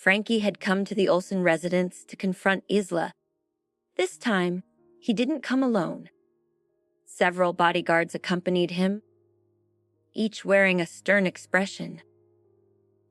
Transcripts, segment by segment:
Frankie had come to the Olsen residence to confront Isla. This time, he didn't come alone. Several bodyguards accompanied him, each wearing a stern expression.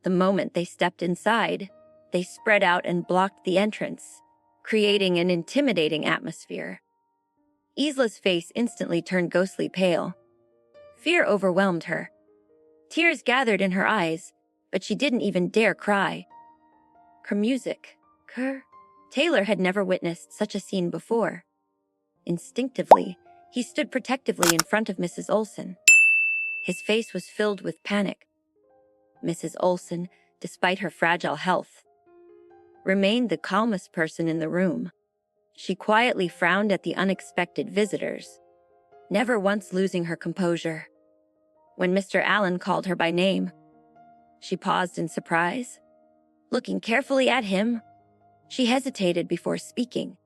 The moment they stepped inside, they spread out and blocked the entrance, creating an intimidating atmosphere. Isla's face instantly turned ghostly pale. Fear overwhelmed her. Tears gathered in her eyes, but she didn't even dare cry. Her music, Taylor had never witnessed such a scene before. Instinctively, he stood protectively in front of Mrs. Olsen. His face was filled with panic. Mrs. Olsen, despite her fragile health, remained the calmest person in the room. She quietly frowned at the unexpected visitors, never once losing her composure. When Mr. Allen called her by name, she paused in surprise. Looking carefully at him, she hesitated before speaking.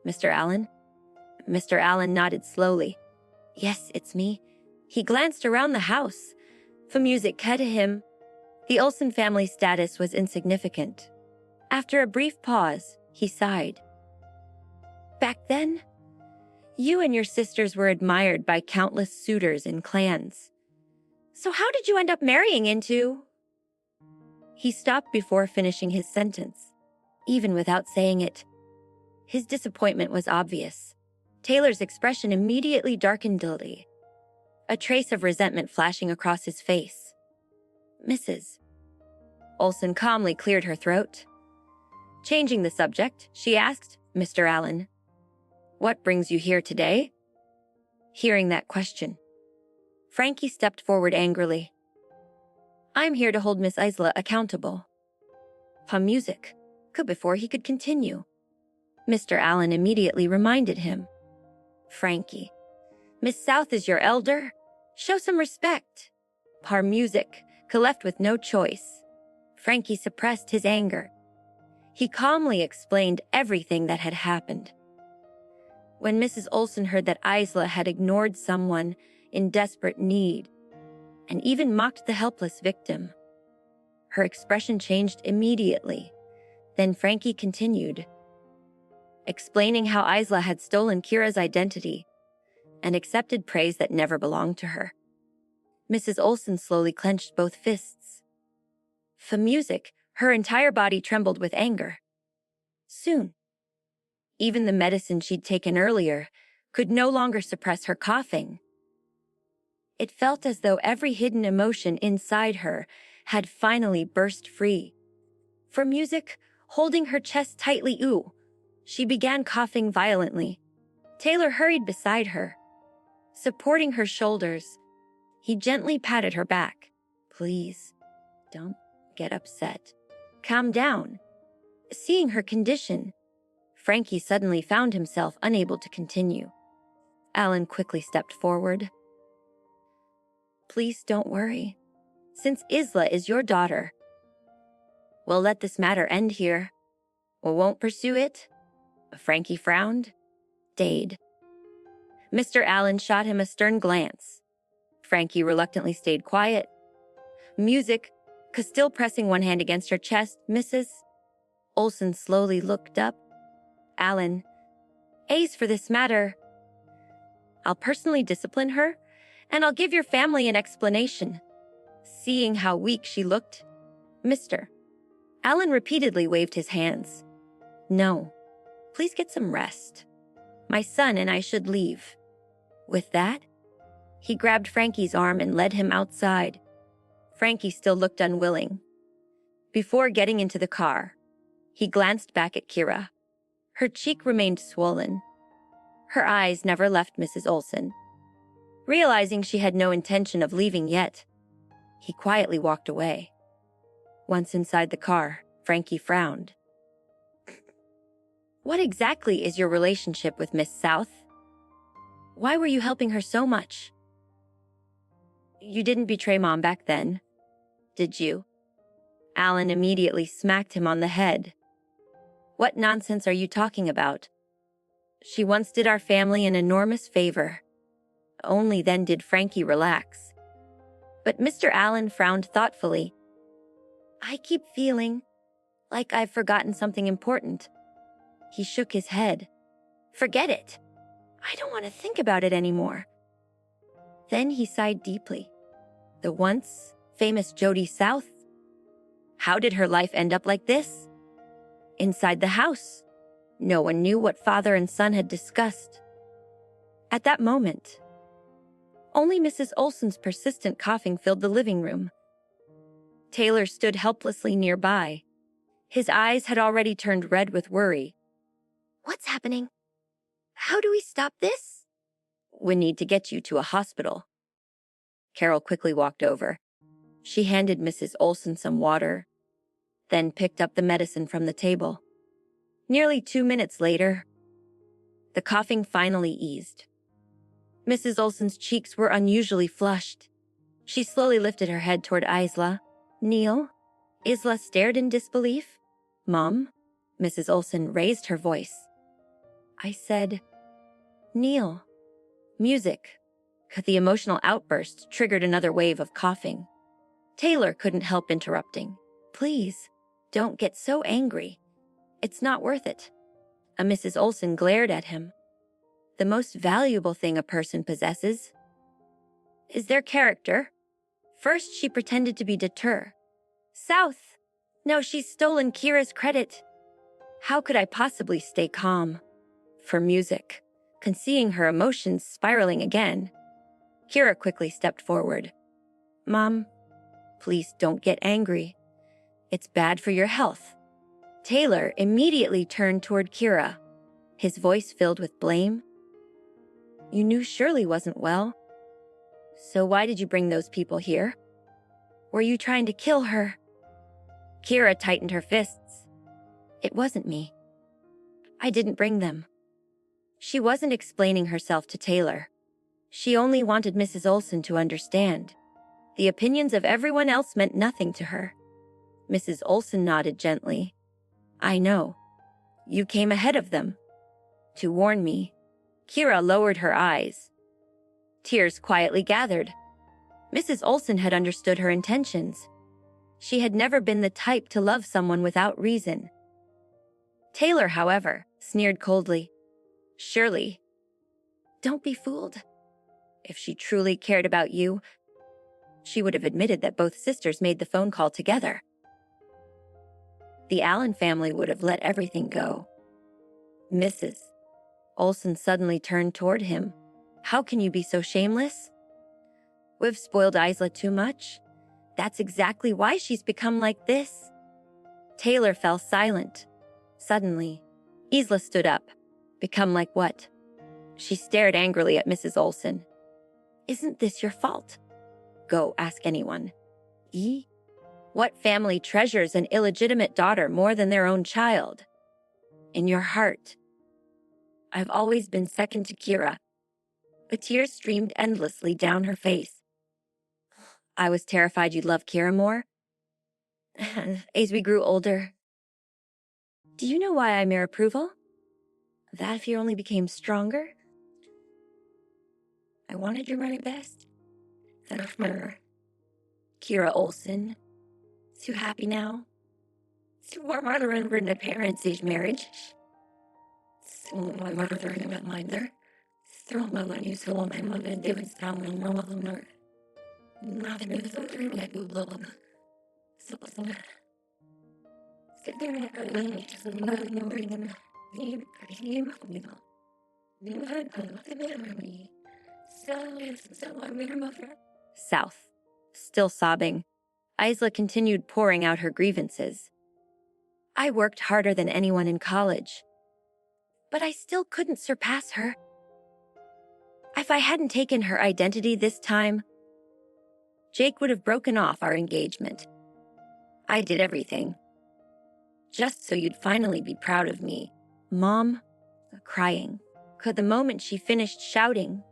"Mr. Allen?" Mr. Allen nodded slowly. "Yes, it's me." He glanced around the house. The music cut to him. The Olsen family status was insignificant. After a brief pause, he sighed. "Back then, you and your sisters were admired by countless suitors and clans. So how did you end up marrying into—" He stopped before finishing his sentence. Even without saying it, his disappointment was obvious. Taylor's expression immediately darkened dully, a trace of resentment flashing across his face. "Mrs. Olsen calmly cleared her throat. Changing the subject, she asked, "Mr. Allen, what brings you here today?" Hearing that question, Frankie stepped forward angrily. "I'm here to hold Miss Isla accountable." Music, before he could continue, Mr. Allen immediately reminded him. "Frankie, Miss South is your elder. Show some respect." Music, left with no choice. Frankie suppressed his anger. He calmly explained everything that had happened. When Mrs. Olsen heard that Isla had ignored someone in desperate need, and even mocked the helpless victim, her expression changed immediately. Then Frankie continued, explaining how Isla had stolen Kira's identity and accepted praise that never belonged to her. Mrs. Olsen slowly clenched both fists. For music, her entire body trembled with anger. Soon, even the medicine she'd taken earlier could no longer suppress her coughing. It felt as though every hidden emotion inside her had finally burst free. For music, holding her chest tightly, she began coughing violently. Taylor hurried beside her, supporting her shoulders. He gently patted her back. "Please, don't get upset. Calm down." Seeing her condition, Frankie suddenly found himself unable to continue. Allen quickly stepped forward. "Please don't worry. Since Isla is your daughter, we'll let this matter end here. We won't pursue it." Frankie frowned. Stayed. Mr. Allen shot him a stern glance. Frankie reluctantly stayed quiet. Music, still pressing one hand against her chest, Mrs. Olsen slowly looked up. "Allen, A's for this matter. I'll personally discipline her, and I'll give your family an explanation." Seeing how weak she looked, Mr. Allen repeatedly waved his hands. "No, please get some rest. My son and I should leave." With that, he grabbed Frankie's arm and led him outside. Frankie still looked unwilling. Before getting into the car, he glanced back at Kira. Her cheek remained swollen. Her eyes never left Mrs. Olsen. Realizing she had no intention of leaving yet, he quietly walked away. Once inside the car, Frankie frowned. "What exactly is your relationship with Miss South? Why were you helping her so much? You didn't betray Mom back then, did you?" Allen immediately smacked him on the head. "What nonsense are you talking about? She once did our family an enormous favor." Only then did Frankie relax. But Mr. Allen frowned thoughtfully. "I keep feeling Like I've forgotten something important. He shook his head. Forget it. I don't want to think about it anymore. Then he sighed deeply. The once famous Jody South? How did her life end up like this? Inside the house. No one knew what father and son had discussed. At that moment, only Mrs. Olsen's persistent coughing filled the living room. Taylor stood helplessly nearby. His eyes had already turned red with worry. What's happening? How do we stop this? We need to get you to a hospital. Carol quickly walked over. She handed Mrs. Olsen some water, then picked up the medicine from the table. Nearly 2 minutes later, the coughing finally eased. Mrs. Olsen's cheeks were unusually flushed. She slowly lifted her head toward Isla. Neil? Isla stared in disbelief. Mom? Mrs. Olsen raised her voice. I said, Neil. Music. The emotional outburst triggered another wave of coughing. Taylor couldn't help interrupting. Please, don't get so angry. It's not worth it. Mrs. Olsen glared at him. The most valuable thing a person possesses is their character. First, she pretended to be deterred. South. No, she's stolen Kira's credit. How could I possibly stay calm? For music, seeing her emotions spiraling again. Kira quickly stepped forward. Mom, please don't get angry. It's bad for your health. Taylor immediately turned toward Kira, his voice filled with blame. You knew Shirley wasn't well. So why did you bring those people here? Were you trying to kill her? Kira tightened her fists. It wasn't me. I didn't bring them. She wasn't explaining herself to Taylor. She only wanted Mrs. Olsen to understand. The opinions of everyone else meant nothing to her. Mrs. Olsen nodded gently. I know. You came ahead of them. To warn me. Kira lowered her eyes. Tears quietly gathered. Mrs. Olsen had understood her intentions. She had never been the type to love someone without reason. Taylor, however, sneered coldly. Shirley, don't be fooled. If she truly cared about you, she would have admitted that both sisters made the phone call together. The Allen family would have let everything go. Mrs. Olsen suddenly turned toward him. How can you be so shameless? We've spoiled Isla too much. That's exactly why she's become like this. Taylor fell silent. Suddenly, Isla stood up. Become like what? She stared angrily at Mrs. Olsen. Isn't this your fault? Go ask anyone. What family treasures an illegitimate daughter more than their own child? In your heart. I've always been second to Kira. A tear streamed endlessly down her face. I was terrified you'd love Kira more. As we grew older. Do you know why I'm your approval? That if you only became stronger? I wanted your very best. That of her. Kira Olsen. So happy now. So warm I remember in the parents' age marriage. So my mother about mine there. Throw my money so my mother didn't sound my mother. Nothing is so true like you love them. So sit there and I went to the mother and bring them. Name, you know. You had to marry me. So I remember. South. Still sobbing, Isla continued pouring out her grievances. I worked harder than anyone in college, but I still couldn't surpass her. If I hadn't taken her identity this time, Jake would have broken off our engagement. I did everything, just so you'd finally be proud of me. Mom, crying. The moment she finished shouting,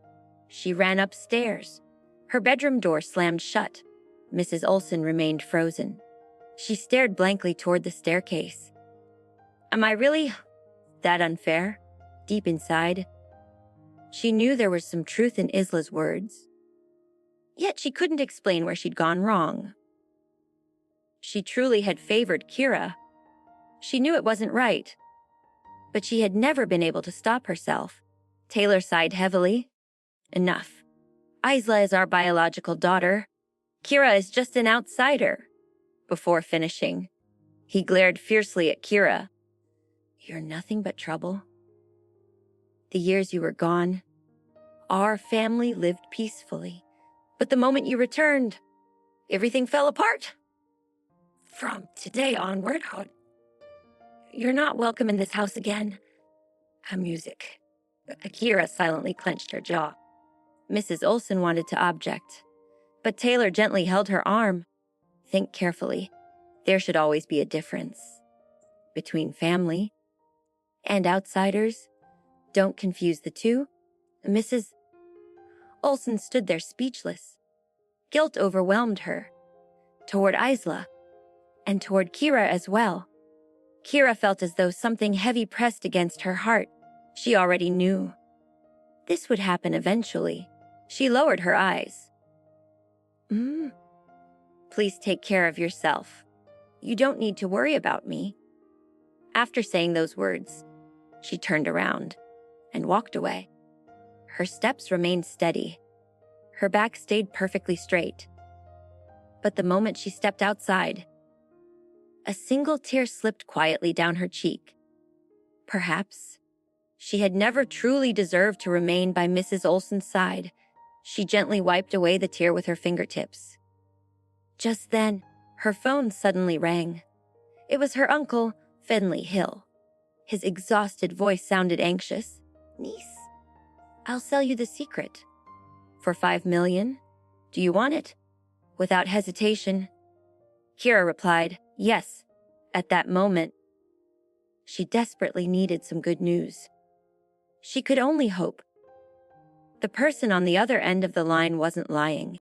she ran upstairs. Her bedroom door slammed shut. Mrs. Olsen remained frozen. She stared blankly toward the staircase. Am I really that unfair? Deep inside, she knew there was some truth in Isla's words. Yet she couldn't explain where she'd gone wrong. She truly had favored Kira, She knew it wasn't right, but she had never been able to stop herself. Taylor sighed heavily. Enough. Isla is our biological daughter. Kira is just an outsider. Before finishing, he glared fiercely at Kira. You're nothing but trouble. The years you were gone, our family lived peacefully. But the moment you returned, everything fell apart. From today onward, you're not welcome in this house again. Music. Akira silently clenched her jaw. Mrs. Olsen wanted to object, but Taylor gently held her arm. Think carefully. There should always be a difference between family and outsiders. Don't confuse the two. Mrs. Olsen stood there speechless. Guilt overwhelmed her, toward Isla, and toward Kira as well. Kira felt as though something heavy pressed against her heart. She already knew. This would happen eventually. She lowered her eyes. Please take care of yourself. You don't need to worry about me. After saying those words, she turned around and walked away. Her steps remained steady. Her back stayed perfectly straight. But the moment she stepped outside, a single tear slipped quietly down her cheek. Perhaps she had never truly deserved to remain by Mrs. Olsen's side. She gently wiped away the tear with her fingertips. Just then, her phone suddenly rang. It was her uncle, Finley Hill. His exhausted voice sounded anxious. Niece, I'll sell you the secret. For $5 million? Do you want it? Without hesitation, Kira replied, yes. At that moment, she desperately needed some good news. She could only hope. The person on the other end of the line wasn't lying.